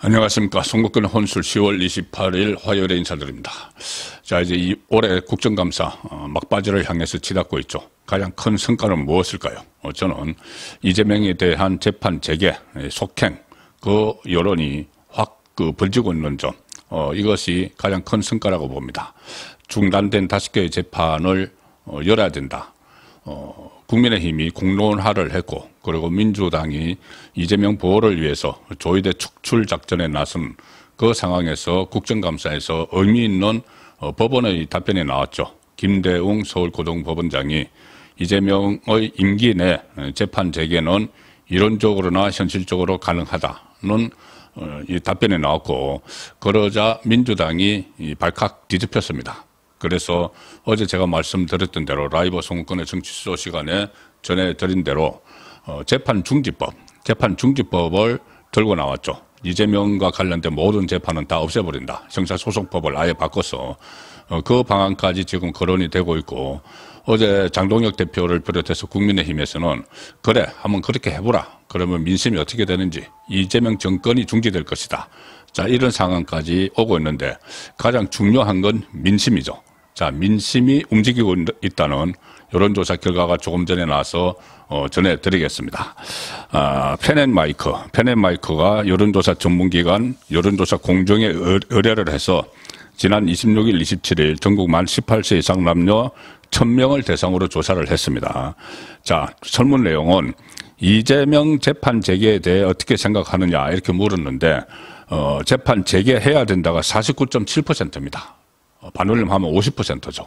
안녕하십니까. 송국근 혼술 10월 28일 화요일에 인사드립니다. 자, 이제 올해 국정감사 막바지를 향해서 치닫고 있죠. 가장 큰 성과는 무엇일까요? 저는 이재명에 대한 재판 재개, 속행, 그 여론이 확 벌지고 있는 점, 이것이 가장 큰 성과라고 봅니다. 중단된 5개의 재판을 열어야 된다. 국민의힘이 공론화를 했고, 그리고 민주당이 이재명 보호를 위해서 조의대 축출 작전에 나선 그 상황에서 국정감사에서 의미 있는 법원의 답변이 나왔죠. 김대웅 서울고등법원장이 이재명의 임기 내 재판 재개는 이론적으로나 현실적으로 가능하다는 이 답변이 나왔고, 그러자 민주당이 발칵 뒤집혔습니다. 그래서 어제 제가 말씀드렸던 대로 라이브 송국근의 정치수도 시간에 전해드린 대로 재판 중지법을 들고 나왔죠. 이재명과 관련된 모든 재판은 다 없애버린다. 형사소송법을 아예 바꿔서 그 방안까지 지금 거론이 되고 있고, 어제 장동혁 대표를 비롯해서 국민의힘에서는 그래 한번 그렇게 해보라. 그러면 민심이 어떻게 되는지, 이재명 정권이 중지될 것이다. 자, 이런 상황까지 오고 있는데 가장 중요한 건 민심이죠. 자, 민심이 움직이고 있다는 여론조사 결과가 조금 전에 나와서 전해드리겠습니다. 펜앤마이크가 여론조사 전문기관 여론조사 공정에 의뢰를 해서 지난 26일, 27일 전국 만 18세 이상 남녀 1000명을 대상으로 조사를 했습니다. 자, 설문 내용은 이재명 재판 재개에 대해 어떻게 생각하느냐 이렇게 물었는데 재판 재개해야 된다가 49.7%입니다. 반올림하면 50%죠.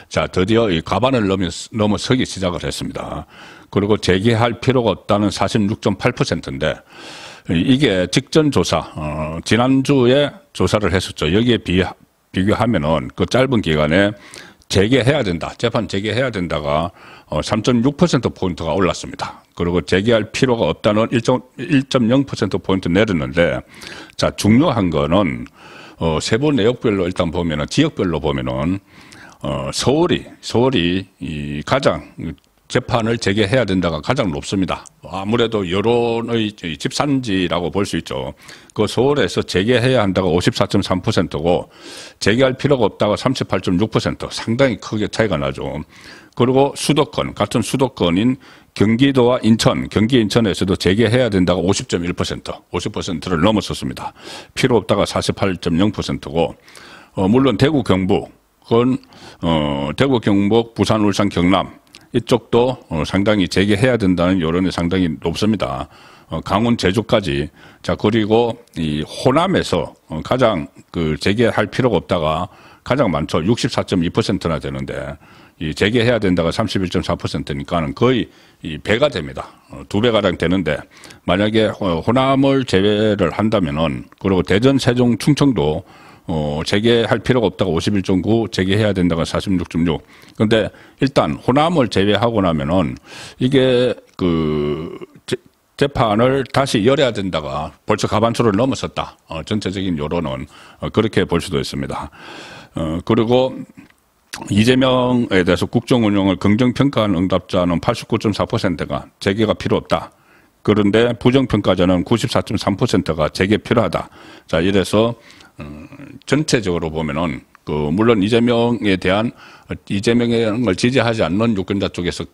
자, 드디어 이 가반을 넘어서기 시작을 했습니다. 그리고 재개할 필요가 없다는 46.8%인데 이게 직전 조사, 지난주에 조사를 했었죠. 여기에 비교하면은 그 짧은 기간에 재개해야 된다, 재판 재개해야 된다가 3.6%포인트가 올랐습니다. 그리고 재개할 필요가 없다는 1.0%포인트 내렸는데, 자, 중요한 거는 세부 내역별로 일단 보면은, 지역별로 보면은, 서울이 가장 재판을 재개해야 된다가 가장 높습니다. 아무래도 여론의 집산지라고 볼 수 있죠. 그 서울에서 재개해야 한다가 54.3%고, 재개할 필요가 없다가 38.6%, 상당히 크게 차이가 나죠. 그리고 수도권, 같은 수도권인 경기도와 인천, 경기 인천에서도 재개해야 된다가 50.1%를 넘었었습니다. 필요 없다가 48.0%고, 물론 대구, 경북, 대구, 경북, 부산, 울산, 경남, 이쪽도 상당히 재개해야 된다는 여론이 상당히 높습니다. 강원, 제주까지. 자, 그리고 이 호남에서 가장 재개할 필요가 없다가 가장 많죠. 64.2%나 되는데, 이 재개해야 된다가 31.4%니까는 거의 이 배가 됩니다. 2배가량 되는데, 만약에 호남을 제외를 한다면은, 그리고 대전, 세종, 충청도 재개할 필요가 없다가 51.9, 재개해야 된다가 46.6. 근데 일단 호남을 제외하고 나면은 이게 재판을 다시 열어야 된다가 벌써 가반수를 넘어섰다. 전체적인 여론은 그렇게 볼 수도 있습니다. 그리고 이재명에 대해서 국정 운영을 긍정평가한 응답자는 89.4%가 재개가 필요 없다. 그런데 부정평가자는 94.3%가 재개 필요하다. 자, 이래서 전체적으로 보면은 물론 이재명을 지지하지 않는 유권자 쪽에서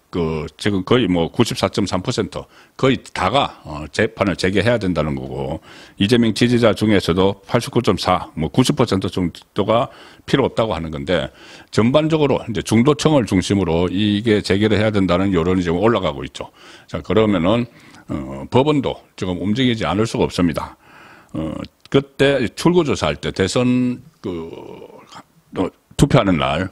지금 거의 94.3% 거의 다가 재판을 재개해야 된다는 거고, 이재명 지지자 중에서도 89.4, 90% 정도가 필요 없다고 하는 건데, 전반적으로 이제 중도층을 중심으로 이게 재개를 해야 된다는 여론이 지금 올라가고 있죠. 자, 그러면은 법원도 지금 움직이지 않을 수가 없습니다. 그때 출구조사할 때 대선 투표하는 날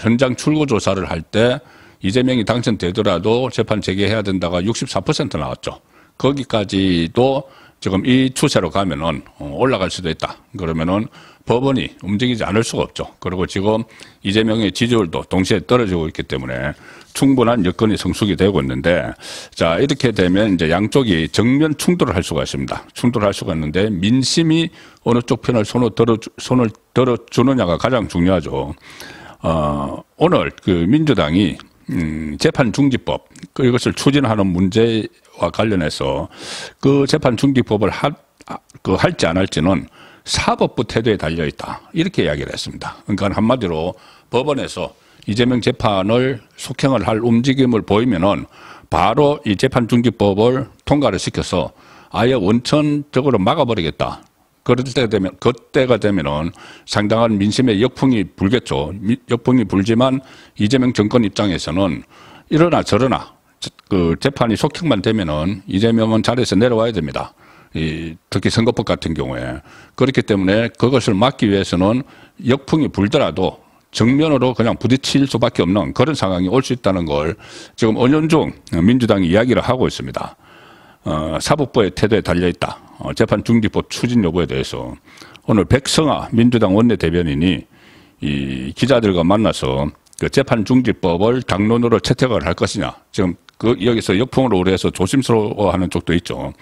현장 출구조사를 할 때 이재명이 당선되더라도 재판 재개해야 된다가 64% 나왔죠. 거기까지도 지금 이 추세로 가면은 올라갈 수도 있다. 그러면은 법원이 움직이지 않을 수가 없죠. 그리고 지금 이재명의 지지율도 동시에 떨어지고 있기 때문에 충분한 여건이 성숙이 되고 있는데, 자, 이렇게 되면 이제 양쪽이 정면 충돌을 할 수가 있습니다. 충돌할 수가 있는데, 민심이 어느 쪽 편을 손을 들어주느냐가 가장 중요하죠. 오늘 민주당이 재판 중지법 이것을 추진하는 문제와 관련해서 그 재판 중지법을 할지 안 할지는 사법부 태도에 달려 있다 이렇게 이야기를 했습니다. 그러니까 한마디로 법원에서 이재명 재판을 속행을 할 움직임을 보이면은 바로 이 재판 중지법을 통과를 시켜서 아예 원천적으로 막아버리겠다. 그때가 되면은 상당한 민심의 역풍이 불겠죠. 역풍이 불지만 이재명 정권 입장에서는 이러나 저러나 그 재판이 속행만 되면은 이재명은 자리에서 내려와야 됩니다. 특히 선거법 같은 경우에. 그렇기 때문에 그것을 막기 위해서는 역풍이 불더라도 정면으로 그냥 부딪힐 수밖에 없는 그런 상황이 올 수 있다는 걸 지금 은연중 민주당이 이야기를 하고 있습니다. 사법부의 태도에 달려있다. 재판 중지법 추진 여부에 대해서 오늘 백성아 민주당 원내대변인이 이 기자들과 만나서 그 재판 중지법을 당론으로 채택을 할 것이냐. 지금 여기서 역풍으로 우려해서 조심스러워하는 쪽도 있죠.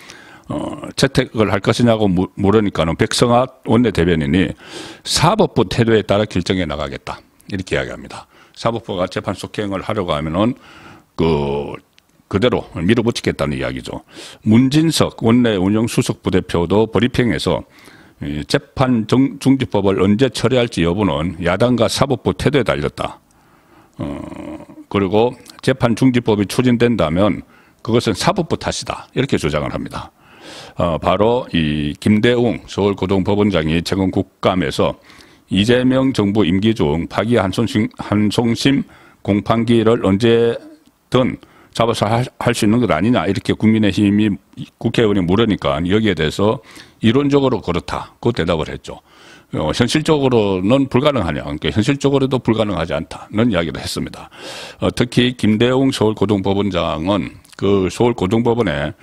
채택을 할 것이냐고 물으니까는 백성아 원내대변인이 사법부 태도에 따라 결정해 나가겠다. 이렇게 이야기합니다. 사법부가 재판 속행을 하려고 하면은 그대로 밀어붙이겠다는 이야기죠. 문진석 원내 운영수석 부대표도 브리핑에서 재판 중지법을 언제 처리할지 여부는 야당과 사법부 태도에 달렸다. 그리고 재판 중지법이 추진된다면 그것은 사법부 탓이다. 이렇게 주장을 합니다. 바로 이 김대웅 서울고등법원장이 최근 국감에서 이재명 정부 임기 중 파기 한송심 공판기를 언제든 잡아서 할 수 있는 것 아니냐 이렇게 국민의힘이 국회의원이 물으니까 여기에 대해서 이론적으로 그렇다 그 대답을 했죠. 현실적으로는 불가능하냐. 그러니까 현실적으로도 불가능하지 않다는 이야기를 했습니다. 특히 김대웅 서울고등법원장은 그 서울고등법원에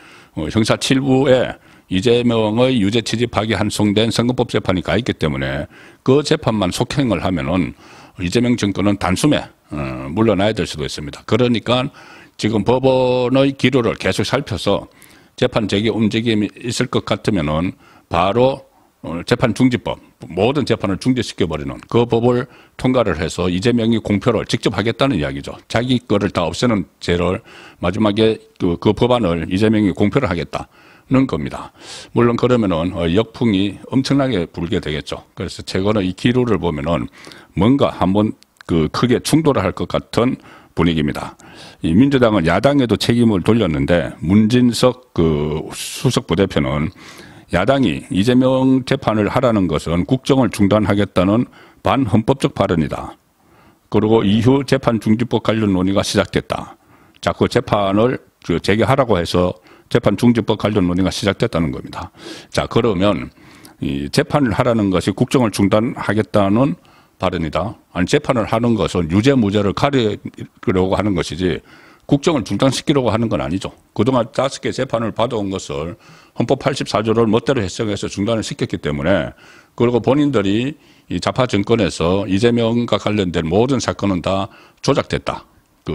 형사 7부에 이재명의 유죄 취지 파기 한송된 선거법 재판이 가 있기 때문에 그 재판만 속행을 하면은 이재명 정권은 단숨에 물러나야 될 수도 있습니다. 그러니까 지금 법원의 기류를 계속 살펴서 재판 재개 움직임이 있을 것 같으면은 바로 재판 중지법, 모든 재판을 중지시켜버리는 그 법을 통과를 해서 이재명이 공표를 직접 하겠다는 이야기죠. 자기 거를 다 없애는 죄를 마지막에 그 법안을 이재명이 공표를 하겠다는 겁니다. 물론 그러면은 역풍이 엄청나게 불게 되겠죠. 그래서 최근에 이 기류를 보면은 뭔가 한번 크게 충돌을 할 것 같은 분위기입니다. 이 민주당은 야당에도 책임을 돌렸는데 문진석 수석 부대표는 야당이 이재명 재판을 하라는 것은 국정을 중단하겠다는 반헌법적 발언이다. 그리고 이후 재판 중지법 관련 논의가 시작됐다. 자꾸 재판을 재개하라고 해서 재판 중지법 관련 논의가 시작됐다는 겁니다. 자, 그러면 이 재판을 하라는 것이 국정을 중단하겠다는 발언이다. 아니 재판을 하는 것은 유죄 무죄를 가리려고 하는 것이지 국정을 중단시키려고 하는 건 아니죠. 그동안 5개 재판을 받아온 것을 헌법 84조를 멋대로 해석해서 중단을 시켰기 때문에 그리고 본인들이 이 좌파 정권에서 이재명과 관련된 모든 사건은 다 조작됐다.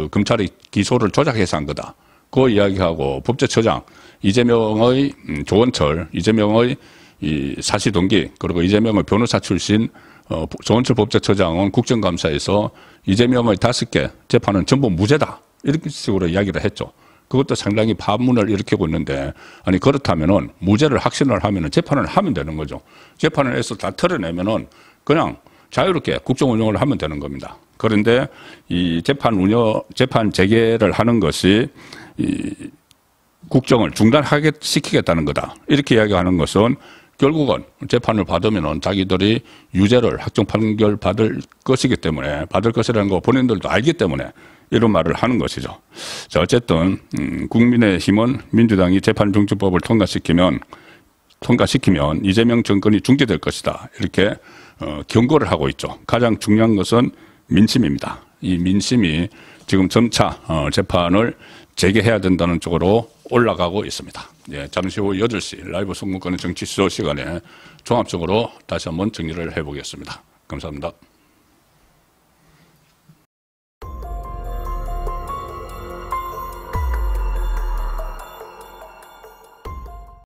검찰이 기소를 조작해서 한 거다. 그 이야기하고 법제처장 이재명의 조원철, 이재명의 이 사시동기 그리고 이재명의 변호사 출신 조원철 법제처장은 국정감사에서 이재명의 5개 재판은 전부 무죄다. 이렇게 식으로 이야기를 했죠. 그것도 상당히 파문을 일으키고 있는데 아니 그렇다면은 무죄를 확신을 하면은 재판을 하면 되는 거죠. 재판을 해서 다 털어내면은 그냥 자유롭게 국정 운영을 하면 되는 겁니다. 그런데 이 재판 재개를 하는 것이 이 국정을 중단시키겠다는 거다. 이렇게 이야기하는 것은 결국은 재판을 받으면은 자기들이 유죄를 확정 판결 받을 것이기 때문에 받을 것이라는 거 본인들도 알기 때문에 이런 말을 하는 것이죠. 자, 어쨌든 국민의힘은 민주당이 재판중지법을 통과시키면 이재명 정권이 중지될 것이다. 이렇게 경고를 하고 있죠. 가장 중요한 것은 민심입니다. 이 민심이 지금 점차 재판을 재개해야 된다는 쪽으로 올라가고 있습니다. 예, 잠시 후 8시 라이브 송문권의 정치 수요 시간에 종합적으로 다시 한번 정리를 해보겠습니다. 감사합니다.